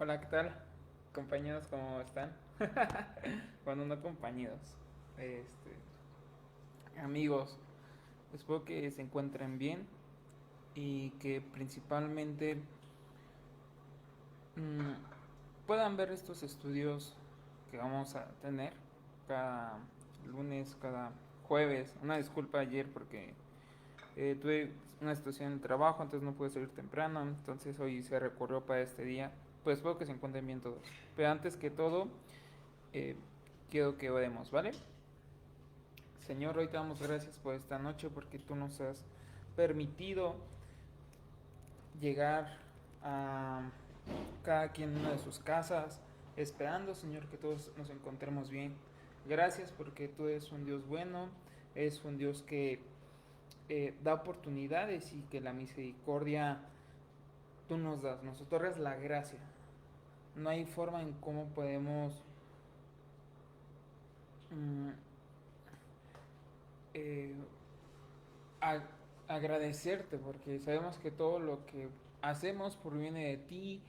Hola, ¿qué tal? Compañeros, ¿cómo están? Bueno, no compañeros. Este, amigos, espero que se encuentren bien y que principalmente puedan ver estos estudios que vamos a tener cada lunes, cada jueves. Una disculpa ayer porque tuve una situación en el trabajo, entonces no pude salir temprano, entonces hoy se recorrió para este día. Pues espero que se encuentren bien todos. Pero antes que todo, eh, quiero que oremos, ¿vale? Señor, hoy te damos gracias por esta noche porque tú nos has permitido llegar a cada quien en una de sus casas, esperando, Señor, que todos nos encontremos bien. Gracias porque tú eres un Dios bueno, eres un Dios que da oportunidades y que la misericordia tú nos das, nos otorgas la gracia. No hay forma en cómo podemos mm, eh, a- agradecerte porque sabemos que todo lo que hacemos proviene de ti,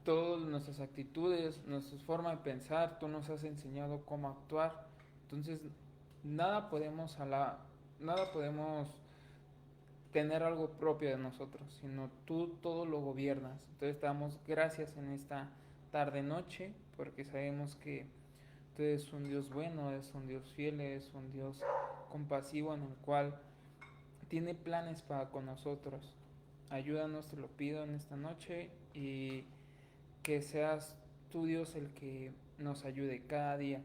todas nuestras actitudes, nuestra forma de pensar, tú nos has enseñado cómo actuar. Entonces, nada podemos nada podemos tener algo propio de nosotros, sino tú todo lo gobiernas. Entonces, te damos gracias en esta tarde noche porque sabemos que tú eres un Dios bueno, eres un Dios fiel, eres un Dios compasivo en el cual tiene planes para con nosotros. Ayúdanos, te lo pido en esta noche y que seas tú Dios el que nos ayude cada día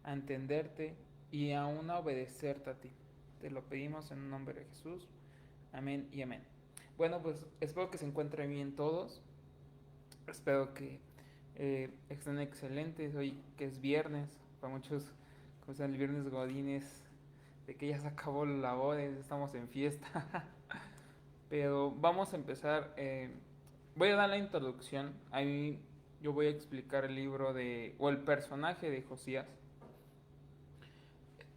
a entenderte y aún a obedecerte a ti. Te lo pedimos en el nombre de Jesús. Amén y amén. Bueno, pues espero que se encuentren bien todos. Espero que estén excelentes. Hoy que es viernes, para muchos, como sea el viernes godines, de que ya se acabó las labores, estamos en fiesta. Pero vamos a empezar. Voy a dar la introducción. Ahí yo voy a explicar el libro de, o el personaje de Josías.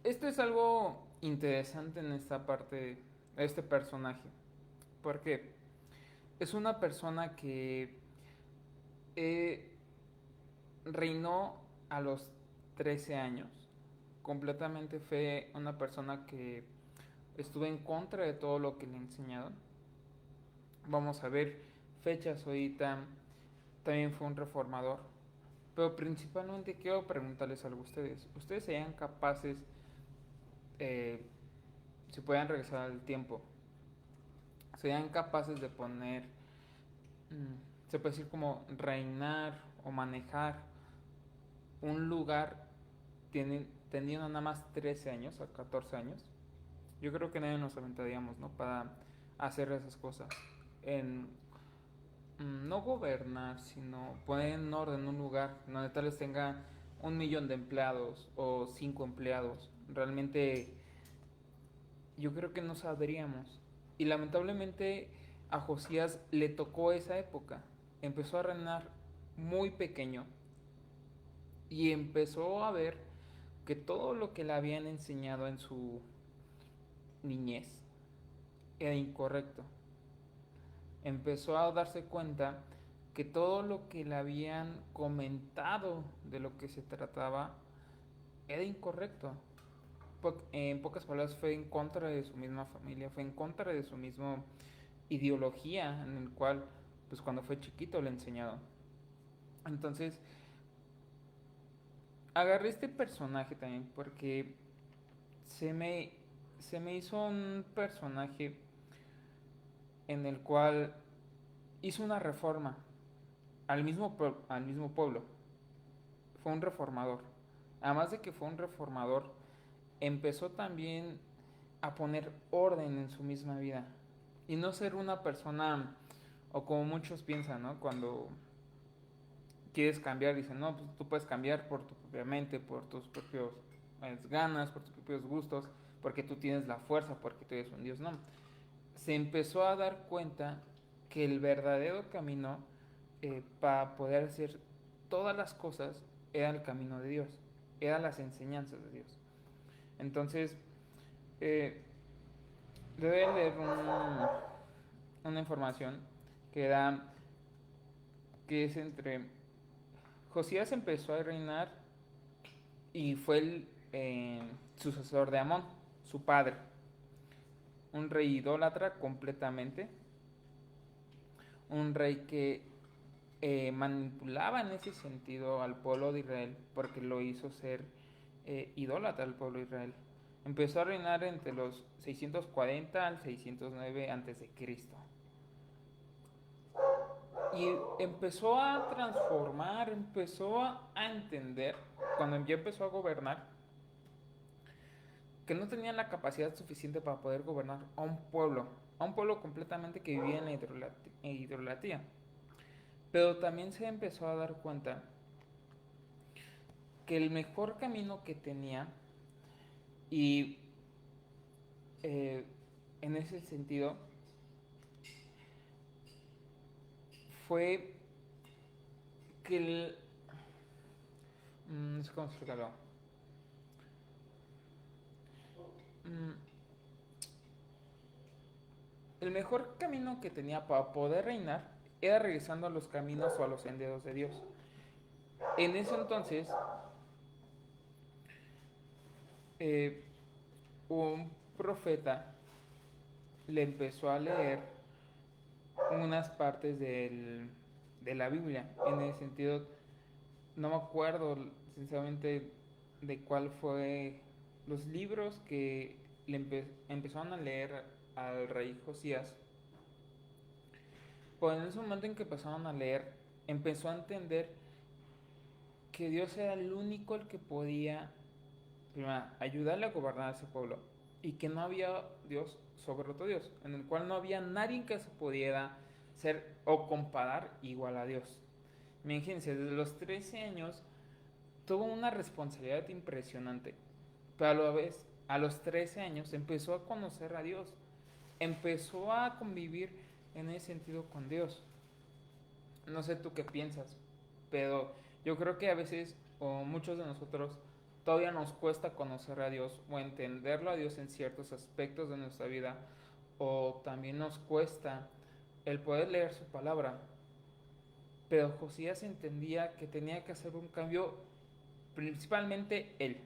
Esto es algo interesante en esta parte, este personaje. Porque es una persona que eh, reinó a los 13 años. Completamente fue una persona que estuvo en contra de todo lo que le enseñaron. Vamos a ver fechas ahorita. También fue un reformador. Pero principalmente quiero preguntarles algo a ustedes. ¿Ustedes serían capaces, eh, si puedan regresar al tiempo, serían capaces de poner, se puede decir como reinar o manejar un lugar teniendo nada más 13 años o 14 años? Yo creo que nadie nos aventaríamos, ¿no? Para hacer esas cosas. En no gobernar, sino poner en orden un lugar donde tal vez tenga 1 millón de empleados o 5 empleados. Realmente yo creo que no sabríamos. Y lamentablemente a Josías le tocó esa época. Empezó a reinar muy pequeño y empezó a ver que todo lo que le habían enseñado en su niñez era incorrecto. Empezó a darse cuenta que todo lo que le habían comentado de lo que se trataba era incorrecto. En pocas palabras, fue en contra de su misma familia, fue en contra de su misma ideología en el cual, pues cuando fue chiquito le enseñaron. Entonces, agarré este personaje también porque se me, se me hizo un personaje en el cual hizo una reforma al mismo pueblo. Fue un reformador. Además de que fue un reformador, empezó también a poner orden en su misma vida. Y no ser una persona, o como muchos piensan, ¿no? Cuando quieres cambiar, dicen, no, pues tú puedes cambiar por tu propia mente, por tus propios ganas, por tus propios gustos, porque tú tienes la fuerza, porque tú eres un Dios, no. Se empezó a dar cuenta que el verdadero camino para poder hacer todas las cosas era el camino de Dios, eran las enseñanzas de Dios. Entonces, eh, debe leer una información que da que es entre Josías empezó a reinar y fue el sucesor de Amón, su padre, un rey idólatra completamente, un rey que manipulaba en ese sentido al pueblo de Israel porque lo hizo ser idólatra al pueblo de Israel. Empezó a reinar entre los 640 al 609 a.C. Y empezó a transformar, empezó a entender, cuando ya empezó a gobernar, que no tenía la capacidad suficiente para poder gobernar a un pueblo completamente que vivía en la idolatría. Pero también se empezó a dar cuenta que el mejor camino que tenía, y en ese sentido, fue que no sé cómo explicarlo. El mejor camino que tenía para poder reinar era regresando a los caminos o a los senderos de Dios. En ese entonces, un profeta le empezó a leer unas partes de la Biblia. En ese sentido, no me acuerdo sinceramente de cuál fue los libros que empezaron a leer al rey Josías. Pues en ese momento en que empezaron a leer, empezó a entender que Dios era el único el que podía, primero, ayudarle a gobernar a ese pueblo, y que no había Dios sobre otro Dios, en el cual no había nadie que se pudiera ser o comparar igual a Dios. Imagínense, desde los 13 años tuvo una responsabilidad impresionante, pero a la vez, a los 13 años empezó a conocer a Dios, empezó a convivir en ese sentido con Dios. No sé tú qué piensas, pero yo creo que a veces, o muchos de nosotros, todavía nos cuesta conocer a Dios o entenderlo a Dios en ciertos aspectos de nuestra vida, o también nos cuesta el poder leer su palabra. Pero Josías entendía que tenía que hacer un cambio, principalmente él.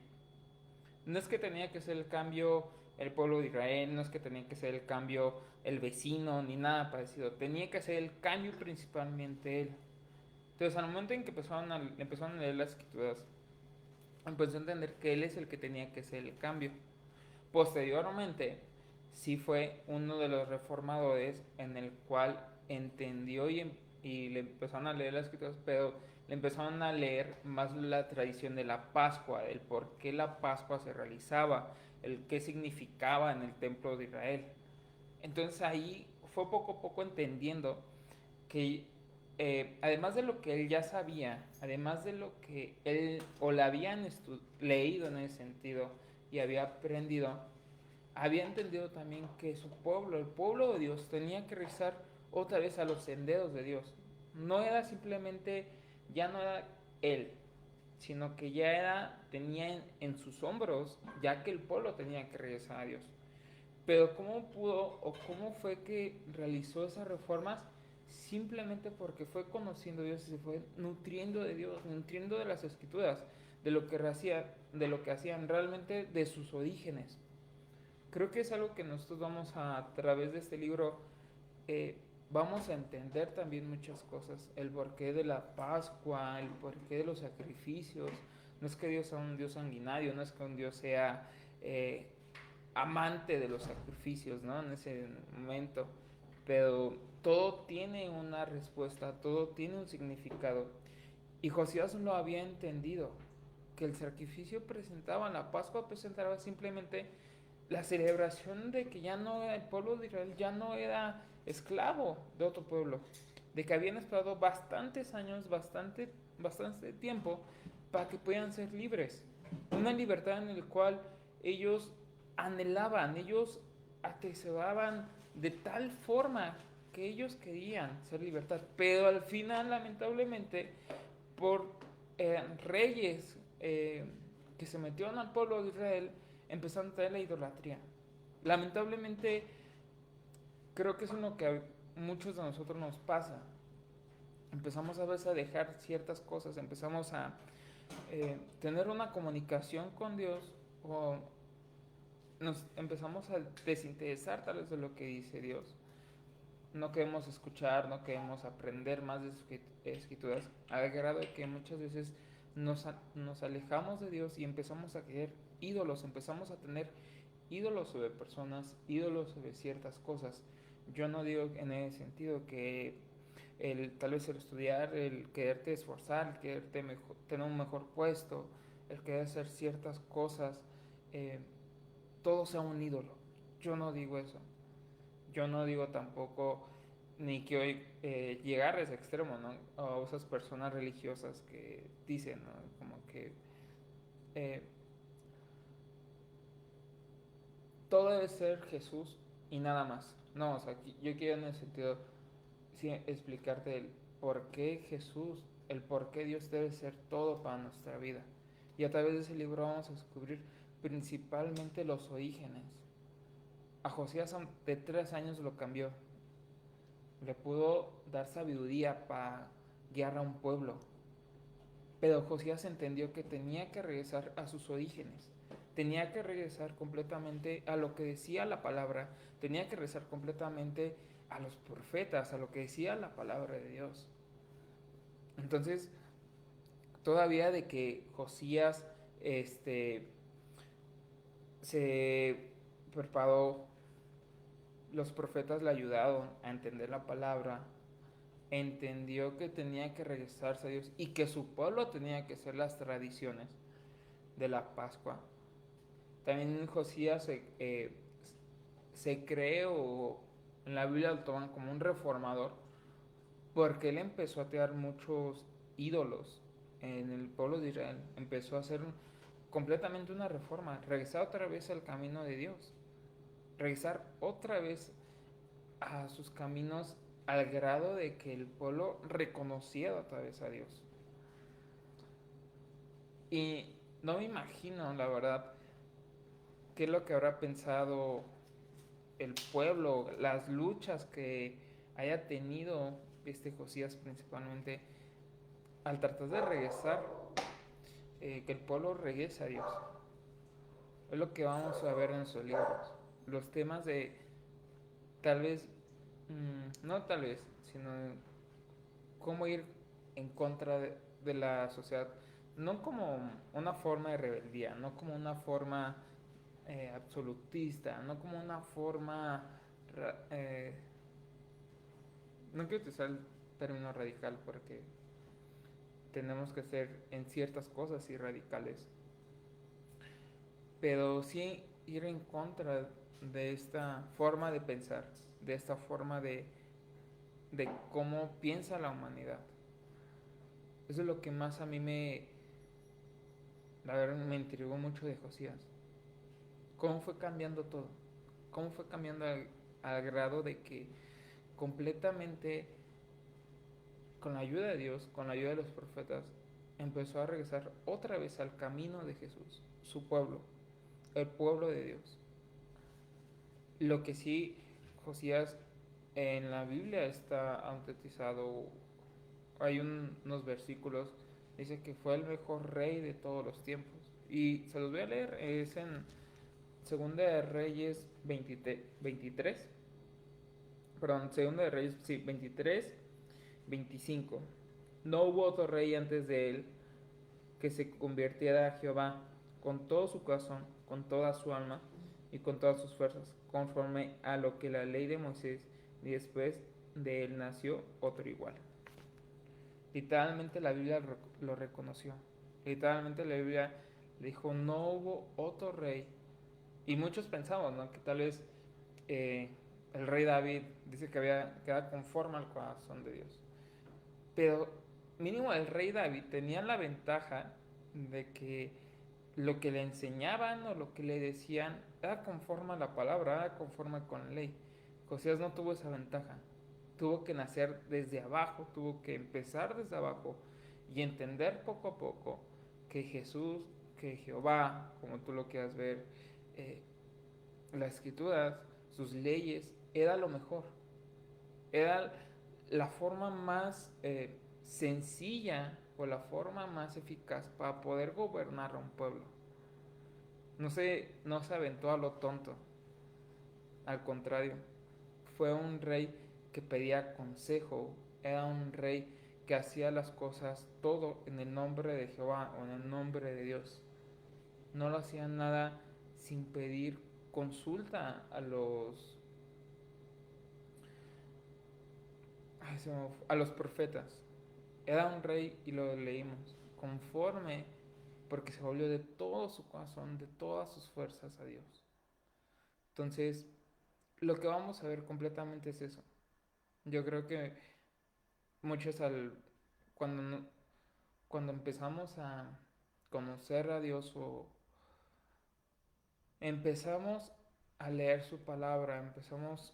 No es que tenía que ser el cambio el pueblo de Israel, no es que tenía que ser el cambio el vecino, ni nada parecido. Tenía que ser el cambio principalmente él. Entonces, al momento en que empezaron a leer las escrituras, empezó a entender que él es el que tenía que ser el cambio. Posteriormente, sí fue uno de los reformadores en el cual entendió y le empezaron a leer las escrituras, pero le empezaron a leer más la tradición de la Pascua, el por qué la Pascua se realizaba, el qué significaba en el templo de Israel. Entonces ahí fue poco a poco entendiendo que además de lo que él ya sabía, además de lo que él o le habían leído en ese sentido y había aprendido, había entendido también que su pueblo, el pueblo de Dios, tenía que regresar otra vez a los senderos de Dios. No era simplemente, ya no era él, sino que ya tenía en sus hombros, ya que el pueblo tenía que regresar a Dios. Pero ¿cómo pudo o cómo fue que realizó esas reformas? Simplemente porque fue conociendo a Dios y se fue nutriendo de Dios, nutriendo de las escrituras, de lo que hacían realmente de sus orígenes. Creo que es algo que nosotros vamos a través de este libro, vamos a entender también muchas cosas. El porqué de la Pascua, el porqué de los sacrificios. No es que Dios sea un Dios sanguinario, no es que un Dios sea amante de los sacrificios, ¿no? En ese momento. Pero todo tiene una respuesta, todo tiene un significado. Y Josías lo había entendido, que el sacrificio presentaba, la Pascua presentaba simplemente la celebración de que ya no, el pueblo de Israel ya no era esclavo de otro pueblo, de que habían esperado bastantes años, bastante tiempo para que puedan ser libres. Una libertad en la cual ellos anhelaban, ellos atesoraban de tal forma que ellos querían ser libertad, pero al final, lamentablemente, por reyes que se metieron al pueblo de Israel, empezaron a traer la idolatría. Lamentablemente, creo que es lo que a muchos de nosotros nos pasa. empezamos a veces a dejar ciertas cosas, empezamos a tener una comunicación con Dios, o nos empezamos a desinteresar tal vez de lo que dice Dios. No queremos escuchar, no queremos aprender más de sus escrituras, al grado de que muchas veces nos alejamos de Dios y empezamos a querer ídolos, empezamos a tener ídolos sobre personas, ídolos sobre ciertas cosas. Yo no digo en ese sentido que tal vez el estudiar, el quererte esforzar, el quererte tener un mejor puesto, el querer hacer ciertas cosas, eh, todo sea un ídolo. Yo no digo eso. Yo no digo tampoco ni que hoy llegar a ese extremo, ¿no? O esas personas religiosas que dicen, ¿no? Como que eh, todo debe ser Jesús y nada más. No, o sea, yo quiero en el sentido sí, explicarte el por qué Jesús, el por qué Dios debe ser todo para nuestra vida. Y a través de ese libro vamos a descubrir principalmente los orígenes. A Josías de 3 años lo cambió. Le pudo dar sabiduría para guiar a un pueblo. Pero Josías entendió que tenía que regresar a sus orígenes. Tenía que regresar completamente a lo que decía la palabra. Tenía que regresar completamente a los profetas, a lo que decía la palabra de Dios. Entonces, todavía de que Josías se preparó, los profetas le ayudaron a entender la palabra, entendió que tenía que regresarse a Dios y que su pueblo tenía que hacer las tradiciones de la Pascua. También Josías se cree, o en la Biblia lo toman como un reformador, porque él empezó a crear muchos ídolos en el pueblo de Israel. Empezó a hacer completamente una reforma, regresar otra vez al camino de Dios, regresar otra vez a sus caminos, al grado de que el pueblo reconociera otra vez a Dios. Y no me imagino, la verdad, qué es lo que habrá pensado el pueblo, las luchas que haya tenido Josías principalmente al tratar de regresar, que el pueblo regrese a Dios. Es lo que vamos a ver en sus libros. Los temas de tal vez, no tal vez, sino cómo ir en contra de la sociedad, no como una forma de rebeldía, no como una forma absolutista, no como una forma, no quiero utilizar el término radical porque tenemos que ser en ciertas cosas y radicales, pero sí ir en contra de esta forma de pensar, de esta forma de cómo piensa la humanidad. Eso es lo que más a mí la verdad, me intrigó mucho de Josías. Cómo fue cambiando todo, cómo fue cambiando al grado de que completamente, con la ayuda de Dios, con la ayuda de los profetas, empezó a regresar otra vez al camino de Jesús, su pueblo, el pueblo de Dios. Lo que sí, Josías en la Biblia está autenticado, hay unos versículos, dice que fue el mejor rey de todos los tiempos. Y se los voy a leer, es en Segunda de Reyes 23, perdón, Segunda de Reyes, sí, 23, 25. No hubo otro rey antes de él que se convirtiera a Jehová con todo su corazón, con toda su alma y con todas sus fuerzas, conforme a lo que la ley de Moisés, y después de él nació otro igual. Literalmente la Biblia lo reconoció. Literalmente la Biblia dijo, no hubo otro rey. Y muchos pensamos, ¿no?, que tal vez el rey David dice que había quedado conforme al corazón de Dios. Pero mínimo el rey David tenía la ventaja de que lo que le enseñaban o lo que le decían era conforme a la palabra, era conforme con la ley. Josías no tuvo esa ventaja. Tuvo que nacer desde abajo, tuvo que empezar desde abajo y entender poco a poco que Jesús, que Jehová, como tú lo quieras ver, las escrituras, sus leyes, era lo mejor. Era la forma más sencilla o la forma más eficaz para poder gobernar a un pueblo. No se aventó a lo tonto. Al contrario, fue un rey que pedía consejo, era un rey que hacía las cosas todo en el nombre de Jehová o en el nombre de Dios. No lo hacía nada sin pedir consulta a los profetas. Era un rey, y lo leímos, conforme, porque se volvió de todo su corazón, de todas sus fuerzas a Dios. Entonces, lo que vamos a ver completamente es eso. Yo creo que muchos cuando, cuando empezamos a conocer a Dios o empezamos a leer su palabra, empezamos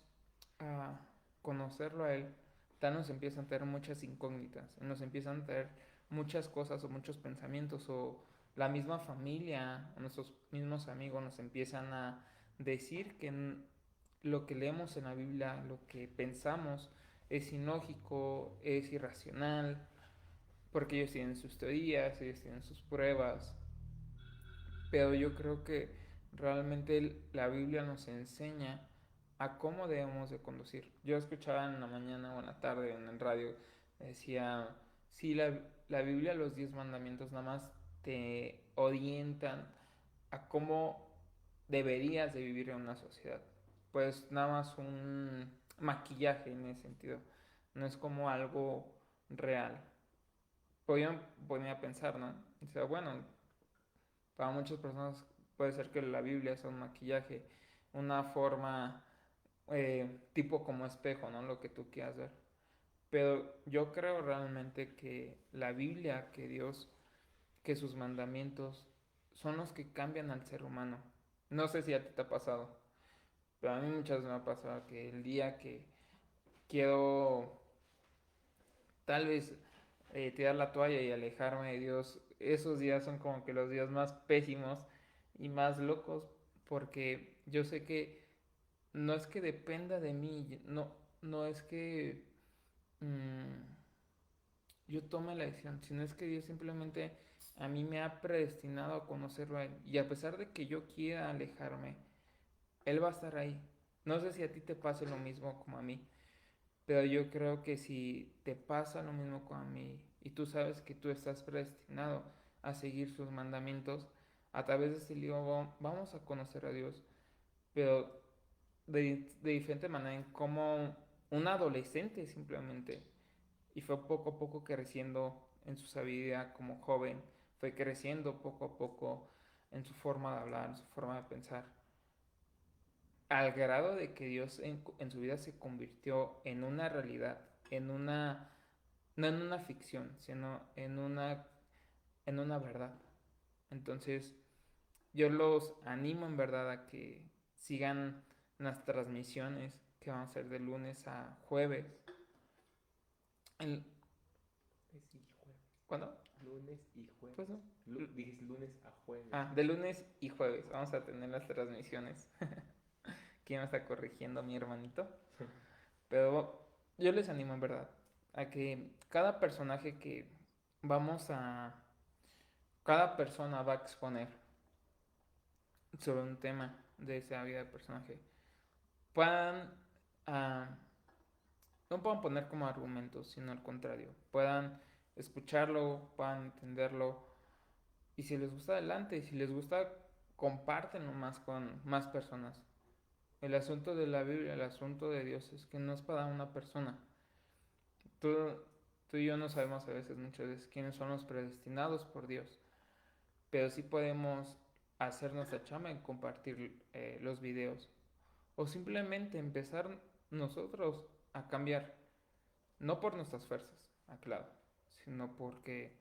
a conocerlo a Él, tal nos empiezan a tener muchas incógnitas, nos empiezan a tener muchas cosas o muchos pensamientos, o la misma familia, o nuestros mismos amigos nos empiezan a decir que lo que leemos en la Biblia, lo que pensamos, es ilógico, es irracional, porque ellos tienen sus teorías, ellos tienen sus pruebas, pero yo creo que realmente la Biblia nos enseña a cómo debemos de conducir. Yo escuchaba en la mañana o en la tarde en el radio, decía, sí, la Biblia, los 10 mandamientos nada más te orientan a cómo deberías de vivir en una sociedad. Pues nada más un maquillaje en ese sentido, no es como algo real. Podían poner a pensar, ¿no? O sea, bueno, para muchas personas puede ser que la Biblia sea un maquillaje, una forma tipo como espejo, ¿no? Lo que tú quieras ver. Pero yo creo realmente que la Biblia, que Dios, que sus mandamientos son los que cambian al ser humano. No sé si a ti te ha pasado, pero a mí muchas veces me ha pasado que el día que quiero tal vez tirar la toalla y alejarme de Dios, esos días son como que los días más pésimos y más locos, porque yo sé que no es que dependa de mí, no es que mm, yo tome la decisión, sino es que Dios simplemente a mí me ha predestinado a conocerlo a Él. Y a pesar de que yo quiera alejarme, Él va a estar ahí. No sé si a ti te pase lo mismo como a mí, pero yo creo que si te pasa lo mismo como a mí y tú sabes que tú estás predestinado a seguir sus mandamientos, a través de este libro vamos a conocer a Dios, pero de diferente manera en como un adolescente simplemente. Y fue poco a poco creciendo en su sabiduría como joven, fue creciendo poco a poco en su forma de hablar, en su forma de pensar, al grado de que Dios en su vida se convirtió en una realidad, no en una ficción, sino en una verdad. Entonces, yo los animo en verdad a que sigan las transmisiones que van a ser de lunes a jueves. El, Sí, jueves. ¿Cuándo? Lunes y jueves. Pues no. Dijiste lunes a jueves. De lunes y jueves vamos a tener las transmisiones. ¿Quién me está corrigiendo, mi hermanito? Pero yo les animo en verdad a que cada personaje que vamos a... Cada persona va a exponer sobre un tema de esa vida de personaje. Puedan... ah, no puedan poner como argumentos, sino al contrario. Puedan escucharlo, puedan entenderlo. Y si les gusta, adelante. Y si les gusta, compártenlo más con más personas. El asunto de la Biblia, el asunto de Dios es que no es para una persona. Tú, tú y yo no sabemos a veces, muchas veces, quiénes son los predestinados por Dios, pero sí podemos hacer nuestra chamba en compartir los videos o simplemente empezar nosotros a cambiar, no por nuestras fuerzas, aclaro, sino porque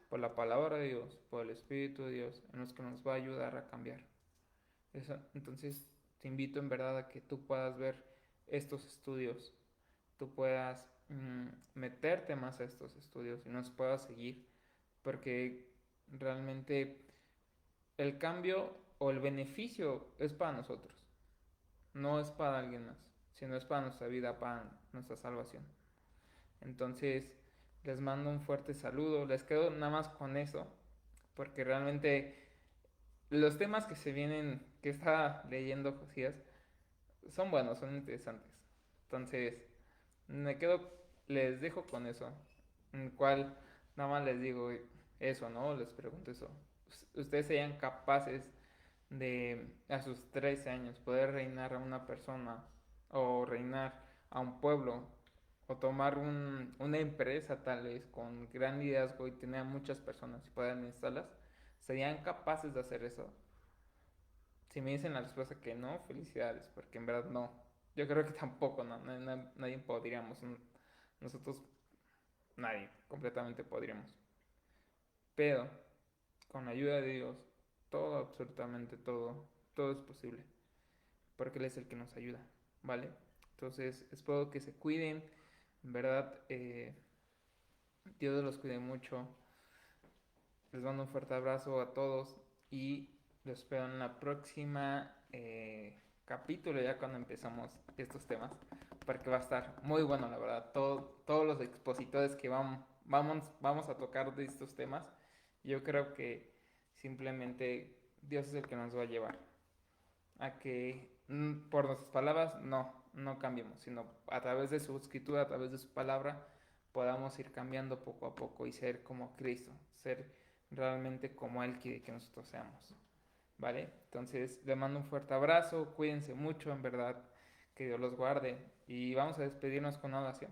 por la palabra de Dios, por el Espíritu de Dios, en los que nos va a ayudar a cambiar. Entonces, te invito en verdad a que tú puedas ver estos estudios, tú puedas meterte más a estos estudios y nos puedas seguir, porque realmente el cambio o el beneficio es para nosotros, no es para alguien más, sino es para nuestra vida, para nuestra salvación. Entonces, Les mando un fuerte saludo. Les quedo nada más con eso, porque realmente los temas que se vienen, que está leyendo Josías, son buenos, son interesantes. Entonces, me quedo, les dejo con eso, en el cual nada más les digo eso, ¿no? Les pregunto eso. ¿Ustedes serían capaces de, a sus 13 años, poder reinar a una persona o reinar a un pueblo o tomar una empresa tal vez con gran liderazgo y tener a muchas personas y poder administrarlas? ¿Serían capaces de hacer eso? Si me dicen la respuesta que no, felicidades, porque en verdad no. Yo creo que tampoco, no, nadie podríamos. Nosotros, nadie, completamente podríamos. Pero con la ayuda de Dios, todo, absolutamente todo, todo es posible, porque Él es el que nos ayuda, ¿vale? Entonces, espero que se cuiden, en verdad, Dios los cuide mucho. Les mando un fuerte abrazo a todos y los espero en la próxima capítulo, ya cuando empezamos estos temas, porque va a estar muy bueno, la verdad. Todos los expositores que vamos a tocar de estos temas, yo creo que simplemente Dios es el que nos va a llevar a que por nuestras palabras no cambiemos, sino a través de su escritura, a través de su palabra, podamos ir cambiando poco a poco y ser como Cristo, ser realmente como Él quiere que nosotros seamos. ¿Vale? Entonces, les mando un fuerte abrazo, cuídense mucho, en verdad, que Dios los guarde y vamos a despedirnos con una oración.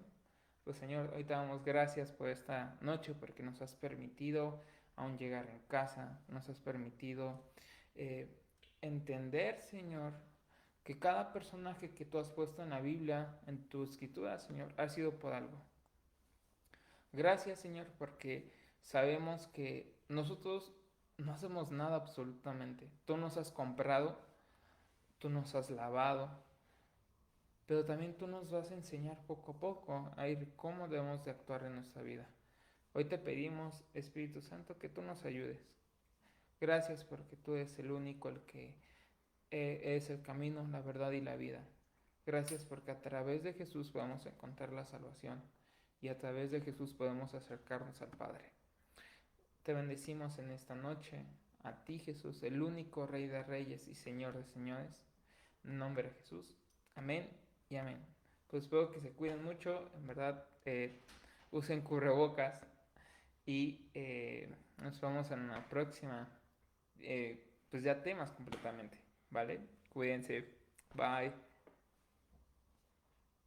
Pues Señor, hoy te damos gracias por esta noche, porque nos has permitido aún llegar en casa, nos has permitido eh, entender, Señor, que cada personaje que tú has puesto en la Biblia, en tu escritura, Señor, ha sido por algo. Gracias, Señor, porque sabemos que nosotros no hacemos nada absolutamente. Tú nos has comprado, tú nos has lavado, pero también tú nos vas a enseñar poco a poco a ir cómo debemos de actuar en nuestra vida. Hoy te pedimos, Espíritu Santo, que tú nos ayudes. Gracias porque tú eres el único, el que es el camino, la verdad y la vida. Gracias porque a través de Jesús podemos encontrar la salvación y a través de Jesús podemos acercarnos al Padre. Te bendecimos en esta noche, a ti Jesús, el único Rey de Reyes y Señor de Señores. En nombre de Jesús. Amén y amén. Pues espero que se cuiden mucho, en verdad, usen cubrebocas y nos vemos en la próxima, pues ya temas completamente, ¿vale? Cuídense, bye.